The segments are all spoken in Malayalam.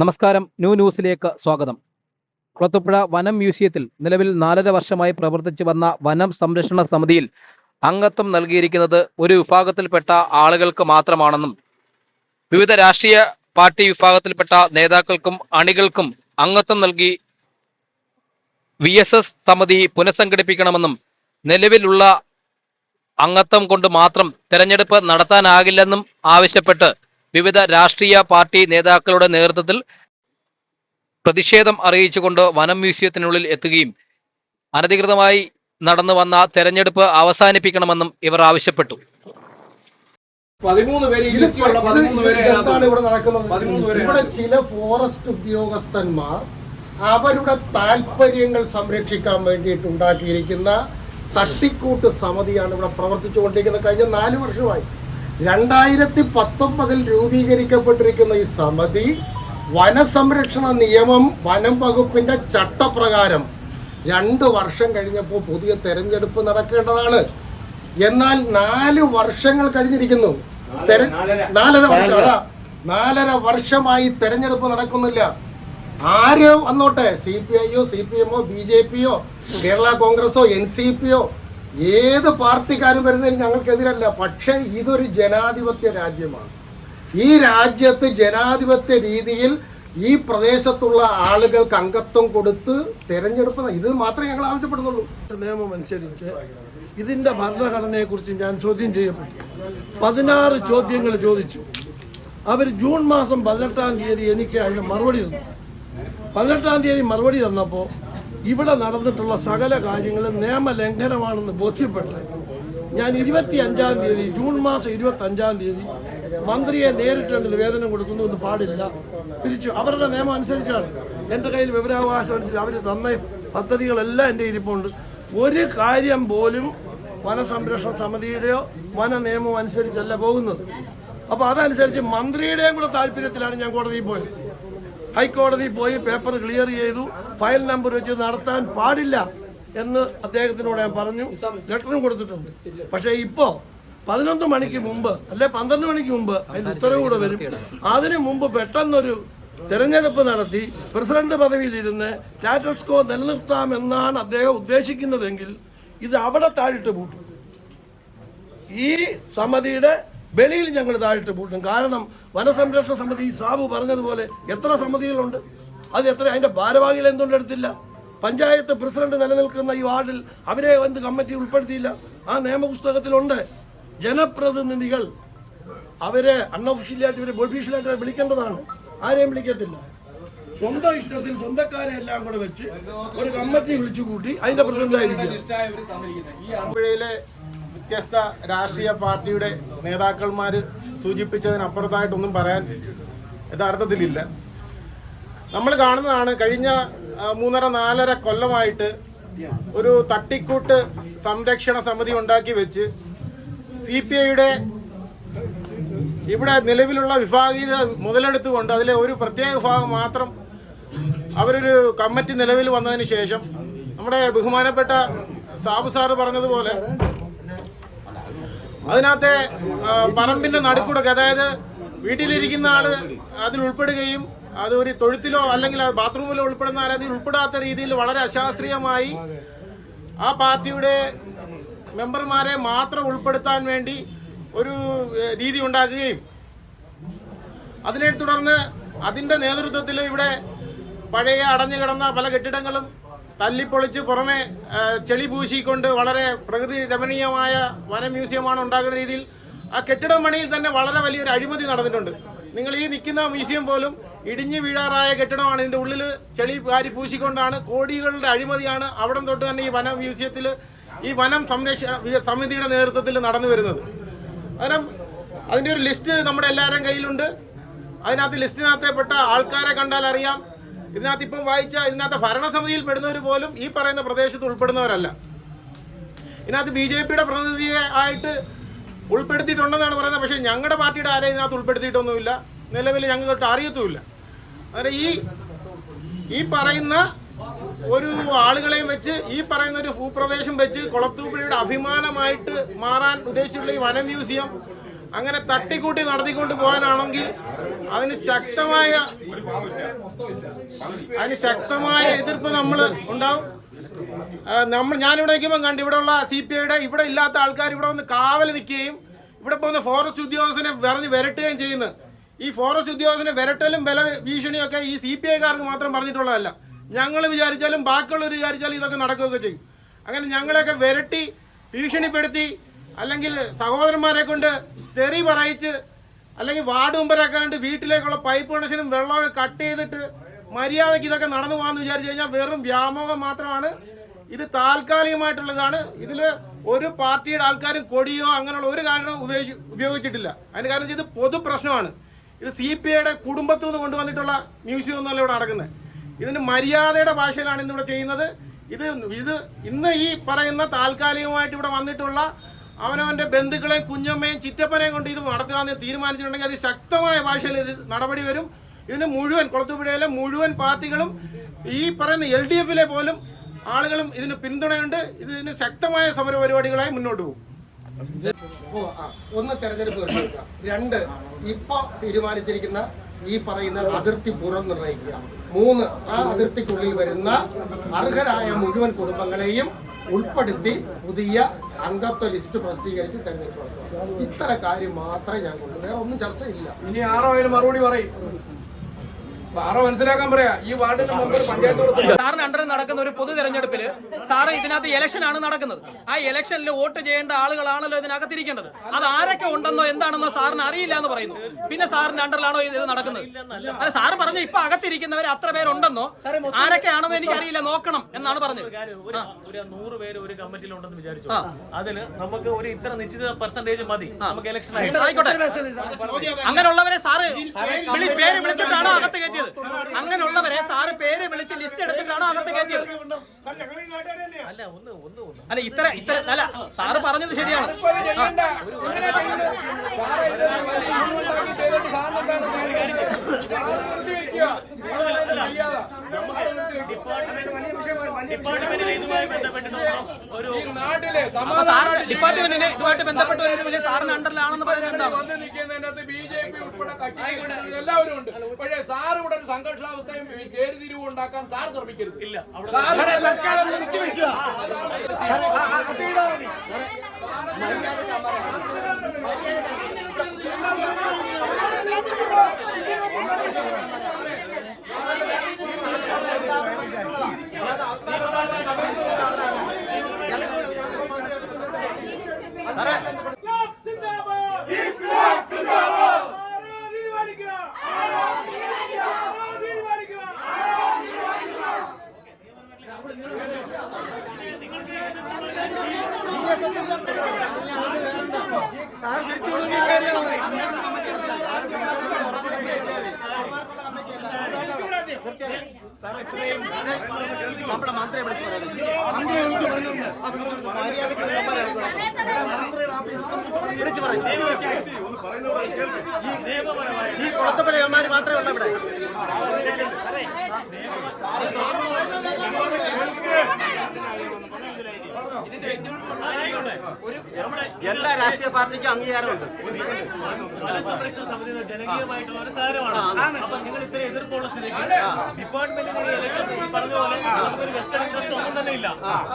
നമസ്കാരം. ന്യൂസിലേക്ക് സ്വാഗതം. കുളത്തൂപ്പുഴ വനം മ്യൂസിയത്തിൽ നിലവിൽ 4.5 വർഷമായി പ്രവർത്തിച്ചു വന്ന വനം സംരക്ഷണ സമിതിയിൽ അംഗത്വം നൽകിയിരിക്കുന്നത് ഒരു വിഭാഗത്തിൽപ്പെട്ട ആളുകൾക്ക് മാത്രമാണെന്നും വിവിധ രാഷ്ട്രീയ പാർട്ടി വിഭാഗത്തിൽപ്പെട്ട നേതാക്കൾക്കും അണികൾക്കും അംഗത്വം നൽകി VSS സമിതി പുനഃസംഘടിപ്പിക്കണമെന്നും നിലവിലുള്ള അംഗത്വം കൊണ്ട് മാത്രം തെരഞ്ഞെടുപ്പ് നടത്താനാകില്ലെന്നും ആവശ്യപ്പെട്ട് വിവിധ രാഷ്ട്രീയ പാർട്ടി നേതാക്കളുടെ നേതൃത്വത്തിൽ പ്രതിഷേധം അറിയിച്ചുകൊണ്ട് വനം മ്യൂസിയത്തിനുള്ളിൽ എത്തുകയും അനധികൃതമായി നടന്നു വന്ന തെരഞ്ഞെടുപ്പ് അവസാനിപ്പിക്കണമെന്നും ഇവർ ആവശ്യപ്പെട്ടു. 13 പേര് എന്താണ് ഇവിടെ നടക്കുന്നത്? ഇവിടെ ചില ഫോറസ്റ്റ് ഉദ്യോഗസ്ഥന്മാർ അവരുടെ താല്പര്യങ്ങൾ സംരക്ഷിക്കാൻ വേണ്ടിയിട്ട് ഉണ്ടാക്കിയിരിക്കുന്ന തട്ടിക്കൂട്ട് സമിതിയാണ് ഇവിടെ പ്രവർത്തിച്ചുകൊണ്ടിരിക്കുന്നത്. കഴിഞ്ഞ 4 വർഷമായി 2019 രൂപീകരിക്കപ്പെട്ടിരിക്കുന്ന ഈ സമിതി വനസംരക്ഷണ നിയമം വനം വകുപ്പിന്റെ ചട്ടപ്രകാരം 2 വർഷം കഴിഞ്ഞപ്പോൾ പുതിയ തെരഞ്ഞെടുപ്പ് നടക്കേണ്ടതാണ്. എന്നാൽ 4 വർഷങ്ങൾ കഴിഞ്ഞിരിക്കുന്നു. 4.5 വർഷമായി തെരഞ്ഞെടുപ്പ് നടക്കുന്നില്ല. ആരോ വന്നോട്ടെ, CPI-യോ CPM-ഓ BJP-യോ കേരള കോൺഗ്രസോ NCP-യോ ഏത് പാർട്ടിക്കാരും വരുന്നതിന് ഞങ്ങൾക്കെതിരല്ല. പക്ഷേ ഇതൊരു ജനാധിപത്യ രാജ്യമാണ്. ഈ രാജ്യത്ത് ജനാധിപത്യ രീതിയിൽ ഈ പ്രദേശത്തുള്ള ആളുകൾക്ക് അംഗത്വം കൊടുത്ത് തെരഞ്ഞെടുപ്പ് ഇത് മാത്രമേ ഞങ്ങൾ ആവശ്യപ്പെടുന്നുള്ളൂ. നിയമം അനുസരിച്ച് ഇതിൻ്റെ ഭരണഘടനയെക്കുറിച്ച് ഞാൻ ചോദ്യം ചെയ്യപ്പെട്ടു. 16 ചോദ്യങ്ങൾ ചോദിച്ചു. അവർ ജൂൺ മാസം 18-ാം തീയതി എനിക്ക് അതിന് മറുപടി തന്നു. 18-ാം തീയതി മറുപടി തന്നപ്പോൾ ഇവിടെ നടന്നിട്ടുള്ള സകല കാര്യങ്ങളും നിയമലംഘനമാണെന്ന് ബോധ്യപ്പെട്ട് ഞാൻ 25-ാം തീയതി ജൂൺ മാസം 25-ാം തീയതി മന്ത്രിയെ നേരിട്ടുണ്ട് നിവേദനം കൊടുക്കുന്നു എന്ന് പാടില്ല പിരിച്ചു. അവരുടെ നിയമം അനുസരിച്ചാണ്. എൻ്റെ കയ്യിൽ വിവരാവകാശം അനുസരിച്ച് അവർ തന്ന പദ്ധതികളെല്ലാം എൻ്റെ ഇരിപ്പുണ്ട്. ഒരു കാര്യം പോലും വനസംരക്ഷണ സമിതിയുടെയോ വന നിയമം അനുസരിച്ചല്ല പോകുന്നത്. അപ്പോൾ അതനുസരിച്ച് മന്ത്രിയുടെയും കൂടെ താല്പര്യത്തിലാണ് ഞാൻ കോടതിയിൽ പോയത്. ഹൈക്കോടതി പോയി പേപ്പർ ക്ലിയർ ചെയ്തു. ഫയൽ നമ്പർ വെച്ച് നടത്താൻ പാടില്ല എന്ന് അദ്ദേഹത്തിനോട് ഞാൻ പറഞ്ഞു. ലെറ്ററും കൊടുത്തിട്ടുണ്ട്. പക്ഷേ ഇപ്പോൾ 11 മണിക്ക് മുമ്പ് അല്ലെ 12 മണിക്ക് മുമ്പ് അതിന് ഉത്തരവ് കൂടെ വരും. അതിനു മുമ്പ് പെട്ടെന്നൊരു തെരഞ്ഞെടുപ്പ് നടത്തി പ്രസിഡന്റ് പദവിയിലിരുന്ന് സ്റ്റാറ്റസ് കോ നിലനിർത്താമെന്നാണ് അദ്ദേഹം ഉദ്ദേശിക്കുന്നതെങ്കിൽ ഇത് അവിടെ താഴിട്ട് പൂട്ടും. ഈ സമിതിയുടെ വെളിയിൽ ഞങ്ങൾ താഴിട്ട് പൂട്ടും. കാരണം വനസംരക്ഷണ സമിതി സാബു പറഞ്ഞതുപോലെ എത്ര സമിതികളുണ്ട്, അത് എത്ര, അതിൻ്റെ ഭാരവാഹികൾ എന്തുകൊണ്ടെടുത്തില്ല? പഞ്ചായത്ത് പ്രസിഡന്റ് നിലനിൽക്കുന്ന ഈ വാർഡിൽ അവരെ എന്ത് കമ്മിറ്റി ഉൾപ്പെടുത്തിയില്ല? ആ നിയമപുസ്തകത്തിലുണ്ട്. ജനപ്രതിനിധികൾ അവരെ അൺഒഫീഷ്യലായിട്ട് ഇവരെ ഒഫീഷ്യലായിട്ട് വിളിക്കേണ്ടതാണ്. ആരെയും വിളിക്കത്തില്ല. സ്വന്തം ഇഷ്ടത്തിൽ സ്വന്തക്കാരെ എല്ലാം കൂടെ വെച്ച് ഒരു കമ്മിറ്റി വിളിച്ചു കൂട്ടി അതിന്റെ പ്രസിഡന്റായിരിക്കും. ആലപ്പുഴയിലെ വ്യത്യസ്ത രാഷ്ട്രീയ പാർട്ടിയുടെ നേതാക്കന്മാർ സൂചിപ്പിച്ചതിനപ്പുറത്തായിട്ടൊന്നും പറയാൻ യഥാർത്ഥത്തിലില്ല. നമ്മൾ കാണുന്നതാണ് കഴിഞ്ഞ 3.5-4 കൊല്ലമായിട്ട് ഒരു തട്ടിക്കൂട്ട് സംരക്ഷണ സമിതി ഉണ്ടാക്കി വെച്ച് CPI-യുടെ ഇവിടെ നിലവിലുള്ള വിഭാഗീയത മുതലെടുത്തുകൊണ്ട് അതിലെ ഒരു പ്രത്യേക വിഭാഗം മാത്രം അവരൊരു കമ്മിറ്റി നിലവിൽ വന്നതിന് ശേഷം നമ്മുടെ ബഹുമാനപ്പെട്ട സാബു സാറ് പറഞ്ഞതുപോലെ അതിനകത്തെ പറമ്പിൻ്റെ നടുക്കൂടെ, അതായത് വീട്ടിലിരിക്കുന്ന ആള് അതിൽ ഉൾപ്പെടുകയും അത് ഒരു തൊഴുത്തിലോ അല്ലെങ്കിൽ ബാത്റൂമിലോ ഉൾപ്പെടുന്ന അതിൽ ഉൾപ്പെടാത്ത രീതിയിൽ വളരെ അശാസ്ത്രീയമായി ആ പാർട്ടിയുടെ മെമ്പർമാരെ മാത്രം ഉൾപ്പെടുത്താൻ വേണ്ടി ഒരു രീതി ഉണ്ടാക്കുകയും അതിനെ തുടർന്ന് അതിൻ്റെ നേതൃത്വത്തിൽ ഇവിടെ പഴയ അടഞ്ഞു കിടന്ന പല കെട്ടിടങ്ങളും തല്ലിപ്പൊളിച്ച് പുറമെ ചെളി പൂശിക്കൊണ്ട് വളരെ പ്രകൃതി രമണീയമായ വന മ്യൂസിയമാണ് ഉണ്ടാകുന്ന രീതിയിൽ ആ കെട്ടിടം പണിയിൽ തന്നെ വളരെ വലിയൊരു അഴിമതി നടന്നിട്ടുണ്ട്. നിങ്ങൾ ഈ നിൽക്കുന്ന മ്യൂസിയം പോലും ഇടിഞ്ഞു വീഴാറായ കെട്ടിടമാണ്. ഇതിൻ്റെ ഉള്ളിൽ ചെളി വാരി പൂശിക്കൊണ്ടാണ്, കോടികളുടെ അഴിമതിയാണ് അവിടെ തൊട്ട് തന്നെ ഈ വന മ്യൂസിയത്തിൽ ഈ വനം സംരക്ഷണ സമിതിയുടെ നേതൃത്വത്തിൽ നടന്നു വരുന്നത്. കാരണം അതിൻ്റെ ഒരു ലിസ്റ്റ് നമ്മുടെ എല്ലാവരുടെയും കയ്യിലുണ്ട്. അതിനകത്ത് ലിസ്റ്റിനകത്തെ പെട്ട ആൾക്കാരെ കണ്ടാൽ അറിയാം. ഇതിനകത്ത് ഇപ്പം വായിച്ച ഇതിനകത്ത് ഭരണസമിതിയിൽ പെടുന്നവർ പോലും ഈ പറയുന്ന പ്രദേശത്ത് ഉൾപ്പെടുന്നവരല്ല. ഇതിനകത്ത് BJP-യുടെ പ്രതിനിധിയെ ആയിട്ട് ഉൾപ്പെടുത്തിയിട്ടുണ്ടെന്നാണ് പറയുന്നത്. പക്ഷേ ഞങ്ങളുടെ പാർട്ടിയുടെ ആരെയും ഇതിനകത്ത് ഉൾപ്പെടുത്തിയിട്ടൊന്നുമില്ല. നിലവിൽ ഞങ്ങൾക്ക് തൊട്ട് അറിയത്തുമില്ല. അതായത് ഈ പറയുന്ന ഒരു ആളുകളെയും വെച്ച് ഈ പറയുന്ന ഒരു ഭൂപ്രദേശം വെച്ച് കുളത്തൂപ്പുഴയുടെ അഭിമാനമായിട്ട് മാറാൻ ഉദ്ദേശിച്ചുള്ള ഈ വന മ്യൂസിയം അങ്ങനെ തട്ടിക്കൂട്ടി നടത്തിക്കൊണ്ട് പോകാനാണെങ്കിൽ അതിന് ശക്തമായ എതിർപ്പ് നമ്മൾ ഉണ്ടാവും. ഞാനിവിടെ നിൽക്കുമ്പോൾ കണ്ട് ഇവിടെയുള്ള CPIയുടെ ഇവിടെ ഇല്ലാത്ത ആൾക്കാർ ഇവിടെ വന്ന് കാവൽ നിൽക്കുകയും ഇവിടെ പോകുന്ന ഫോറസ്റ്റ് ഉദ്യോഗസ്ഥനെ വിരട്ടുകയും ചെയ്യുന്നത്. ഈ ഫോറസ്റ്റ് ഉദ്യോഗസ്ഥനെ വിരട്ടലും ബല ഭീഷണിയും ഒക്കെ ഈ CPIക്കാർക്ക് മാത്രം പറഞ്ഞിട്ടുള്ളതല്ല. ഞങ്ങൾ വിചാരിച്ചാലും ബാക്കിയുള്ളവർ വിചാരിച്ചാലും ഇതൊക്കെ നടക്കുകയൊക്കെ ചെയ്യും. അങ്ങനെ ഞങ്ങളെയൊക്കെ വിരട്ടി ഭീഷണിപ്പെടുത്തി അല്ലെങ്കിൽ സഹോദരന്മാരെ കൊണ്ട് തെറി പറയിച്ച് അല്ലെങ്കിൽ വാർഡ് മെമ്പറൊക്കെ കണ്ട് വീട്ടിലേക്കുള്ള പൈപ്പ് കണക്ഷനും വെള്ളമൊക്കെ കട്ട് ചെയ്തിട്ട് മര്യാദയ്ക്ക് ഇതൊക്കെ നടന്നു പോകാമെന്ന് വിചാരിച്ചു കഴിഞ്ഞാൽ വെറും വ്യാമോഹം മാത്രമാണ്. ഇത് താൽക്കാലികമായിട്ടുള്ളതാണ്. ഇതിൽ ഒരു പാർട്ടിയുടെ ആൾക്കാരും കൊടിയോ അങ്ങനെയുള്ള ഒരു കാരണവും ഉപയോഗിച്ചിട്ടില്ല. അതിന് കാരണം ഇത് പൊതു പ്രശ്നമാണ്. ഇത് CPIയുടെ കുടുംബത്തിൽ നിന്ന് കൊണ്ടുവന്നിട്ടുള്ള മ്യൂസിയം ഒന്നുമല്ല ഇവിടെ നടക്കുന്നത്. ഇതിന് മര്യാദയുടെ ഭാഷയിലാണ് ഇന്നിവിടെ ചെയ്യുന്നത്. ഇത് ഇന്ന് ഈ പറയുന്ന താൽക്കാലികമായിട്ട് ഇവിടെ വന്നിട്ടുള്ള അവനവൻ്റെ ബന്ധുക്കളെയും കുഞ്ഞമ്മയും ചിറ്റപ്പനെയും കൊണ്ട് ഇത് നടത്തുകയെന്ന് തീരുമാനിച്ചിട്ടുണ്ടെങ്കിൽ അത് ശക്തമായ ഭാഷയിൽ ഇത് നടപടി വരും. ഇതിന് മുഴുവൻ കുളത്തൂപ്പുഴയിലെ മുഴുവൻ പാർട്ടികളും ഈ പറയുന്ന LDFിലെ പോലും ആളുകളും ഇതിന് പിന്തുണയുണ്ട്. ഇതിന് ശക്തമായ സമര പരിപാടികളായി മുന്നോട്ട് പോകും. ഒന്ന് തെരഞ്ഞെടുപ്പ് നിർണ്ണയിക്കുക, 2 ഇപ്പൊ തീരുമാനിച്ചിരിക്കുന്ന ഈ പറയുന്ന അതിർത്തി പുറം നിർണ്ണയിക്കുക, 3 ആ അതിർത്തിക്കുള്ളിൽ വരുന്ന അർഹരായ മുഴുവൻ കുടുംബങ്ങളെയും ഉൾപ്പെടുത്തി പുതിയ അംഗത്വ ലിസ്റ്റ് പ്രസിദ്ധീകരിച്ച് തെരഞ്ഞെടുപ്പ് നടത്തുക. ഇത്ര കാര്യം മാത്രമേ ഞാൻ കൊണ്ടു, വേറെ ഒന്നും ചർച്ചയില്ല. ഇനി ആരോ അതിന് മറുപടി പറയും. ആരോ മനസ്സിലാക്കാൻ പറയാ. ഈ വാർഡിന്റെ മെമ്പർ പഞ്ചായത്ത് സാറിന് അണ്ടറിൽ നടക്കുന്ന ഒരു പൊതു തെരഞ്ഞെടുപ്പിൽ സാറ് ഇതിനകത്ത് ഇലക്ഷൻ ആണ് നടക്കുന്നത്. ആ ഇലക്ഷനിൽ വോട്ട് ചെയ്യേണ്ട ആളുകളാണല്ലോ ഇതിനകത്തിരിക്കേണ്ടത്. അത് ആരൊക്കെ ഉണ്ടെന്നോ എന്താണെന്നോ സാറിന് അറിയില്ല എന്ന് പറയുന്നു. പിന്നെ സാറിന്റെ അണ്ടറിലാണോ ഇത് നടക്കുന്നത്? അത് സാറ് പറഞ്ഞു ഇപ്പൊ അകത്തിരിക്കുന്നവർ അത്ര പേരുണ്ടെന്നോ ആരൊക്കെയാണെന്നോ എനിക്കറിയില്ല, നോക്കണം എന്നാണ് പറഞ്ഞത്. ഒരു 100 പേര് ഒരു കമ്മിറ്റിയിൽ ഉണ്ടെന്ന് വിചാരിച്ചു. അതിന് നമുക്ക് ഒരു ഇത്ര നിശ്ചിത പെർസെന്റേജ് മതി നമുക്ക് ഇലക്ഷൻ ആയിക്കോട്ടെ. അങ്ങനെയുള്ളവരെ സാറ് പേര് വിളിച്ചിട്ടാണോ അകത്ത് കയറ്റിയത്? അങ്ങനെയുള്ളവരെ സാറ് പേര് വിളിച്ച് ലിസ്റ്റ് എടുത്തിട്ടാണോ അകത്ത് കയറ്റിയത്? അല്ല ഇത്ര അല്ല സാറ് പറഞ്ഞത് ശരിയാണ്. ഡിപ്പാർട്ട്മെന്റിനെ ഇതുമായി ബന്ധപ്പെട്ടിട്ടുള്ള ഒരു ഡിപ്പാർട്ട്മെന്റിനെ ഇതുമായിട്ട് ബന്ധപ്പെട്ട സാറിന് അണ്ടറിലാണെന്ന് പറയുന്നത് എന്താണ്? വന്ന് നിൽക്കുന്നതിനകത്ത് BJP ഉൾപ്പെടെ കക്ഷി എല്ലാവരും ഉണ്ട്. പക്ഷേ സാർ ഇവിടെ ഒരു സംഘർഷാവസ്ഥയും ചേരിതിരിവും ഉണ്ടാക്കാൻ സാർ ശ്രമിക്കരുത്. ഇല്ല, നമ്മുടെ മന്ത്രിയെ വിളിച്ചു ഈ കുളത്തുപുഴയന്മാർ മാത്രമേ ഉള്ളൂ ഇവിടെ. എല്ലാ രാഷ്ട്രീയ പാർട്ടിക്കും അംഗീകാരമുണ്ട്. മലസംരക്ഷണ സമിതി ജനകീയമായിട്ടുള്ള ഒരു കാര്യമാണ്. അപ്പൊ നിങ്ങൾ ഇത്ര എതിർപ്പുള്ള സ്ഥിതിക്ക് ഡിപ്പാർട്ട്മെന്റിന്റെ ഇലക്ഷൻ പറഞ്ഞ പോലെ നമുക്കൊരു വെസ്റ്റേൺ ഇൻട്രസ്റ്റ് ഒന്നും തന്നെ ഇല്ല.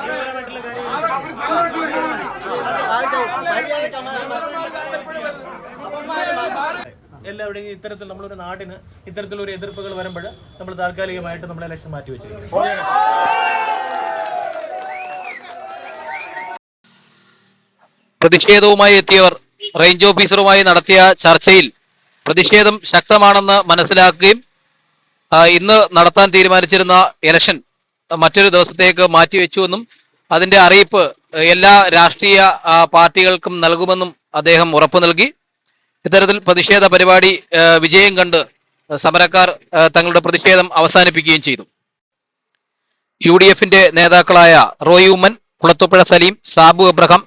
നിയമപരമായിട്ടുള്ള എല്ലാവരുടെയും ഇത്തരത്തിൽ നമ്മളൊരു നാടിന് ഇത്തരത്തിലൊരു എതിർപ്പുകൾ വരുമ്പോൾ നമ്മൾ താൽക്കാലികമായിട്ട് നമ്മൾ ഇലക്ഷൻ മാറ്റി വെച്ചിരിക്കുന്നു. പ്രതിഷേധവുമായി എത്തിയവർ റേഞ്ച് ഓഫീസറുമായി നടത്തിയ ചർച്ചയിൽ പ്രതിഷേധം ശക്തമാണെന്ന് മനസ്സിലാക്കുകയും ഇന്ന് നടത്താൻ തീരുമാനിച്ചിരുന്ന ഇലക്ഷൻ മറ്റൊരു ദിവസത്തേക്ക് മാറ്റിവെച്ചുവെന്നും അതിന്റെ അറിയിപ്പ് എല്ലാ രാഷ്ട്രീയ പാർട്ടികൾക്കും നൽകുമെന്നും അദ്ദേഹം ഉറപ്പു നൽകി. ഇത്തരത്തിൽ പ്രതിഷേധ പരിപാടി വിജയം കണ്ട് സമരക്കാർ തങ്ങളുടെ പ്രതിഷേധം അവസാനിപ്പിക്കുകയും ചെയ്തു. UDFന്റെ നേതാക്കളായ റോയി ഉമ്മൻ, കുളത്തുപുഴ സലീം, സാബു എബ്രഹാം,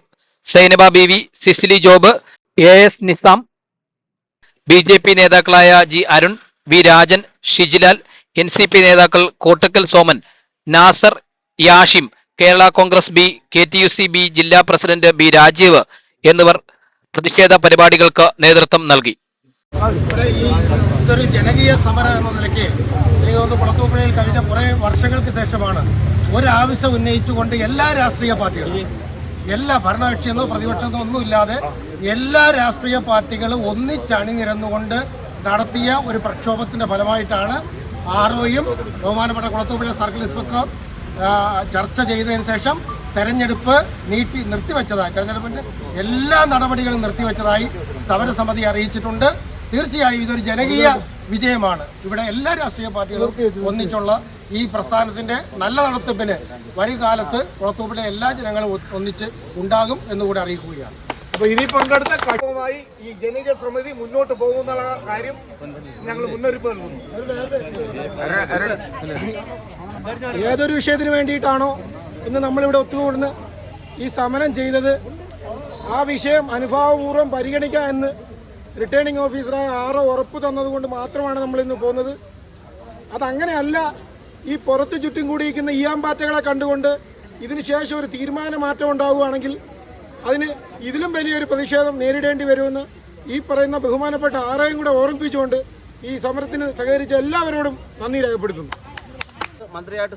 സൈനബ ബീവി, സിസിലി ജോബ്, AS നിസാം, BJP നേതാക്കളായ G Arun, V Rajan, Shijilal, NCP നേതാക്കൾ Kottakkal Soman, Nasar, Yashim, Kerala Congress B, KTUC B ജില്ലാ പ്രസിഡന്റ് B രാജീവ് എന്നിവർ പ്രതിഷേധ പരിപാടികൾക്ക് നേതൃത്വം നൽകി. ഇവിടെ ഇതൊരു ജനകീയ സമരം എന്ന നിലയ്ക്ക് എനിക്ക് തോന്നുന്നു കുളത്തൂപ്പുഴയിൽ കഴിഞ്ഞ കുറേ വർഷങ്ങൾക്ക് ശേഷമാണ് ഒരാവശ്യം ഉന്നയിച്ചുകൊണ്ട് എല്ലാ രാഷ്ട്രീയ പാർട്ടികളും, എല്ലാ ഭരണകക്ഷിയെന്നോ പ്രതിപക്ഷമെന്നോ ഒന്നുമില്ലാതെ എല്ലാ രാഷ്ട്രീയ പാർട്ടികളും ഒന്നിച്ചണിനിരന്നുകൊണ്ട് നടത്തിയ ഒരു പ്രക്ഷോഭത്തിന്റെ ഫലമായിട്ടാണ് ആർഒയും ബഹുമാനപ്പെട്ട കുളത്തൂപ്പുഴ സർക്കിൾ ഇൻസ്പെക്ടറും ചർച്ച ചെയ്തതിന് ശേഷം തെരഞ്ഞെടുപ്പ് തെരഞ്ഞെടുപ്പിന്റെ എല്ലാ നടപടികളും നിർത്തിവെച്ചതായി സമരസമിതി അറിയിച്ചിട്ടുണ്ട്. തീർച്ചയായും ഇതൊരു ജനകീയ വിജയമാണ്. ഇവിടെ എല്ലാ രാഷ്ട്രീയ പാർട്ടികളും ഒന്നിച്ചുള്ള ഈ പ്രസ്ഥാനത്തിന്റെ നല്ല നടത്തിപ്പിന് വരും കാലത്ത് കുളത്തൂപ്പുഴ എല്ലാ ജനങ്ങളും ഒന്നിച്ച് ഉണ്ടാകും എന്നുകൂടി അറിയിക്കുകയാണ്. അപ്പൊ ഇതിൽ പങ്കെടുത്ത ഘട്ടവുമായി ഈ ജനകീയ സമിതി മുന്നോട്ട് പോകുന്നുള്ള കാര്യം ഞങ്ങൾ മുന്നറിയിപ്പ് നൽകുന്നു. ഏതൊരു വിഷയത്തിന് വേണ്ടിയിട്ടാണോ ഇന്ന് നമ്മളിവിടെ ഒത്തുകൂടുന്ന ഈ സമരം ചെയ്തത്, ആ വിഷയം അനുഭാവപൂർവ്വം പരിഗണിക്കുക എന്ന് റിട്ടേണിംഗ് ഓഫീസറായ ആറോ ഉറപ്പ് തന്നതുകൊണ്ട് മാത്രമാണ് നമ്മളിന്ന് പോകുന്നത്. അതങ്ങനെയല്ല, ഈ പുറത്ത് ചുറ്റും കൂടിയിരിക്കുന്ന ഈയാമ്പാറ്റകളെ കണ്ടുകൊണ്ട് ഇതിന് ശേഷം ഒരു തീരുമാന മാറ്റം ഉണ്ടാവുകയാണെങ്കിൽ അതിന് ഇതിലും വലിയൊരു പ്രതിഷേധം നേരിടേണ്ടി വരുമെന്ന് ഈ പറയുന്ന ബഹുമാനപ്പെട്ട ആരെയും കൂടെ ഓർമ്മിപ്പിച്ചുകൊണ്ട് ഈ സമരത്തിന് സഹകരിച്ച എല്ലാവരോടും നന്ദി രേഖപ്പെടുത്തുന്നു. മന്ത്രിയായിട്ട്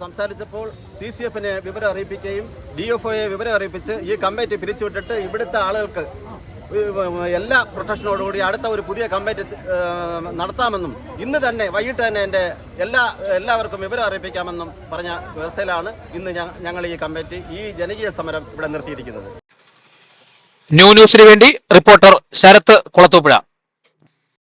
സംസാരിച്ചപ്പോൾ CCFനെ വിവരം അറിയിപ്പിക്കുകയും DFOയെ വിവരം അറിയിപ്പിച്ച് ഈ കമ്മിറ്റി പിരിച്ചുവിട്ടിട്ട് ഇവിടുത്തെ ആളുകൾക്ക് എല്ലാ പ്രൊട്ടക്ഷനോടുകൂടി അടുത്ത ഒരു പുതിയ കമ്മിറ്റി നടത്താമെന്നും ഇന്ന് തന്നെ വൈകിട്ട് തന്നെ എല്ലാവർക്കും വിവരം അറിയിപ്പിക്കാമെന്നും പറഞ്ഞ വ്യവസ്ഥയിലാണ് ഇന്ന് ഞങ്ങൾ ഈ കമ്മിറ്റി ഈ ജനകീയ സമരം ഇവിടെ നിർത്തിയിരിക്കുന്നത്. ന്യൂസിന് വേണ്ടി റിപ്പോർട്ടർ ശരത്ത് കുളത്തൂപ്പുഴ.